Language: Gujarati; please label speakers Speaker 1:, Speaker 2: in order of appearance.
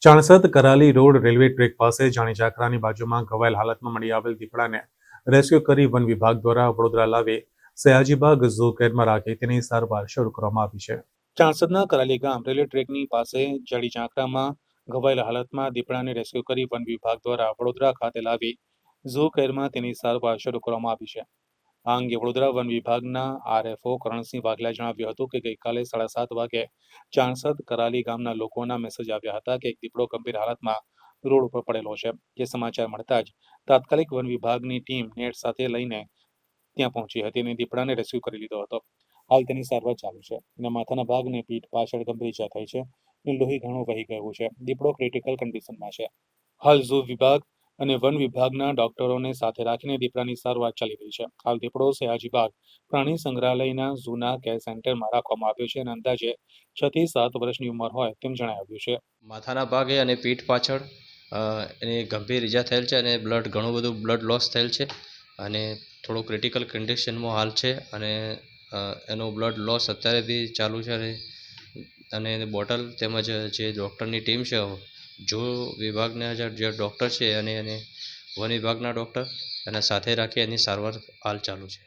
Speaker 1: Chansad Karali road railway track પાસે જાણી ઝાકરાની બાજુમાં ઘવાયેલ હાલતમાં મળી આવેલ દીપડાને રેસ્ક્યુ કરી વન વિભાગ દ્વારા વડોદરા લાવી સયાજીબાગ ઝૂ કેરમાં રાખી તેની સારવાર શરૂ કરવામાં આવી છે. ચાણસદના કરાલી ગામ રેલવે ટ્રેકની પાસે જાડી ઝાંખરામાં ઘવાયેલ હાલતમાં દીપડાને રેસ્ક્યુ કરી વન વિભાગ દ્વારા વડોદરા ખાતે લાવી ઝૂ કેરમાં તેની સારવાર શરૂ કરવામાં આવી છે. આ અંગે વડોદરા વન વિભાગના આરએફઓ કરણસિંહ વાઘેલાએ જણાવ્યું હતું કે ગઈકાલે 7:30 વાગે ચાણસદ કરાલી ગામના લોકોના મેસેજ આવ્યા હતા કે એક દીપડો ગંભીર હાલતમાં રોડ ઉપર પડેલો છે. જે સમાચાર મળતા જ તાત્કાલિક વન વિભાગની ટીમ નેટ સાથે લઈને ત્યાં પહોંચી હતી અને દીપડાને રેસ્ક્યુ કરી લીધો હતો. હાલ તેની સારવાર ચાલુ છે અને માથાના ભાગ અને પીઠ પાછળ ગંભીર ઈજા થઈ છે અને લોહી ઘણું વહી ગયું છે. દીપડો ક્રિટિકલ કન્ડિશનમાં છે. હાલ ઝૂ વિભાગ અને વન વિભાગના ડોક્ટરોને સાથે રાખીને દીપડાની સારવાર ચાલી રહી છે. હાલ દીપડો સયાજીબાગ પ્રાણી સંગ્રહાલયના ઝૂના કેર સેન્ટરમાં રાખવામાં આવ્યો છે અને અંદાજે 6 થી 7 વર્ષની ઉંમર હોય તેમ જણાવ્યું છે.
Speaker 2: માથાના ભાગે અને પીઠ પાછળ એને ગંભીર ઈજા થયેલ છે અને ઘણું બધું બ્લડ લોસ થયેલ છે અને થોડું ક્રિટિકલ કન્ડિશનમાં હાલ છે અને એનો બ્લડ લોસ અત્યારે બી ચાલુ છે અને બોટલ તેમજ જે ડૉક્ટરની ટીમ છે જો વિભાગના જે ડૉક્ટર છે અને વન વિભાગના ડૉક્ટર એના સાથે રાખી એની સારવાર હાલ ચાલુ છે.